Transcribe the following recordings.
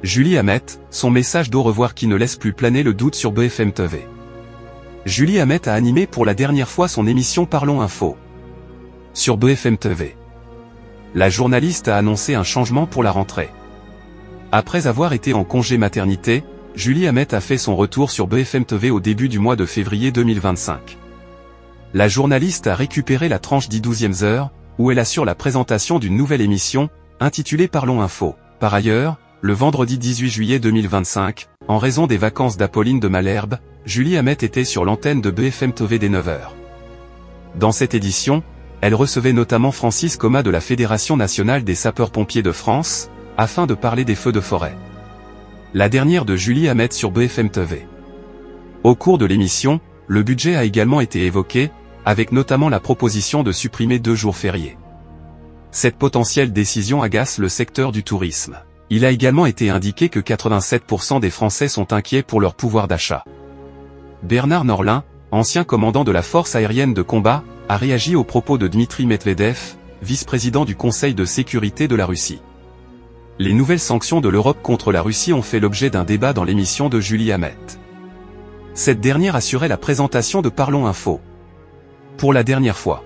Julie Hamet, son message d'au revoir qui ne laisse plus planer le doute sur BFM TV. Julie Hamet a animé pour la dernière fois son émission Parlons Info sur BFM TV. La journaliste a annoncé un changement pour la rentrée. Après avoir été en congé maternité, Julie Hamet a fait son retour sur BFM TV au début du mois de février 2025. La journaliste a récupéré la tranche d'12e heure, où elle assure la présentation d'une nouvelle émission, intitulée Parlons Info. Par ailleurs, le vendredi 18 juillet 2025, en raison des vacances d'Apolline de Malherbe, Julie Hamet était sur l'antenne de BFM TV dès 9h. Dans cette édition, elle recevait notamment Francis Coma de la Fédération nationale des sapeurs-pompiers de France, afin de parler des feux de forêt. La dernière de Julie Hamet sur BFM TV. Au cours de l'émission, le budget a également été évoqué, avec notamment la proposition de supprimer 2 jours fériés. Cette potentielle décision agace le secteur du tourisme. Il a également été indiqué que 87% des Français sont inquiets pour leur pouvoir d'achat. Bernard Norlin, ancien commandant de la force aérienne de combat, a réagi aux propos de Dmitri Medvedev, vice-président du Conseil de sécurité de la Russie. Les nouvelles sanctions de l'Europe contre la Russie ont fait l'objet d'un débat dans l'émission de Julie Hamet. Cette dernière assurait la présentation de Parlons Info. Pour la dernière fois.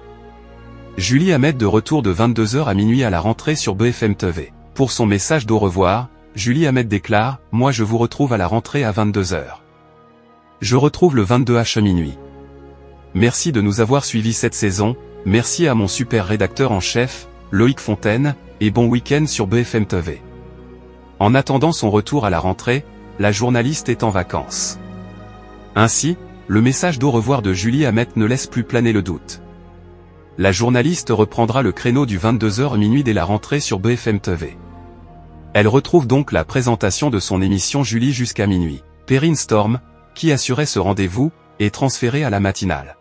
Julie Hamet de retour de 22h à minuit à la rentrée sur BFM TV. Pour son message d'au revoir, Julie Hamet déclare « Moi je vous retrouve à la rentrée à 22h. Je retrouve le 22h à minuit. Merci de nous avoir suivis cette saison, merci à mon super rédacteur en chef, Loïc Fontaine, et bon week-end sur BFM TV. » En attendant son retour à la rentrée, la journaliste est en vacances. Ainsi, le message d'au revoir de Julie Hamet ne laisse plus planer le doute. La journaliste reprendra le créneau du 22h minuit dès la rentrée sur BFM TV. Elle retrouve donc la présentation de son émission Julie jusqu'à minuit. Perrine Storm, qui assurait ce rendez-vous, est transférée à la matinale.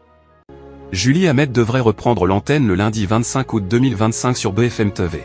Julie Hamet devrait reprendre l'antenne le lundi 25 août 2025 sur BFM TV.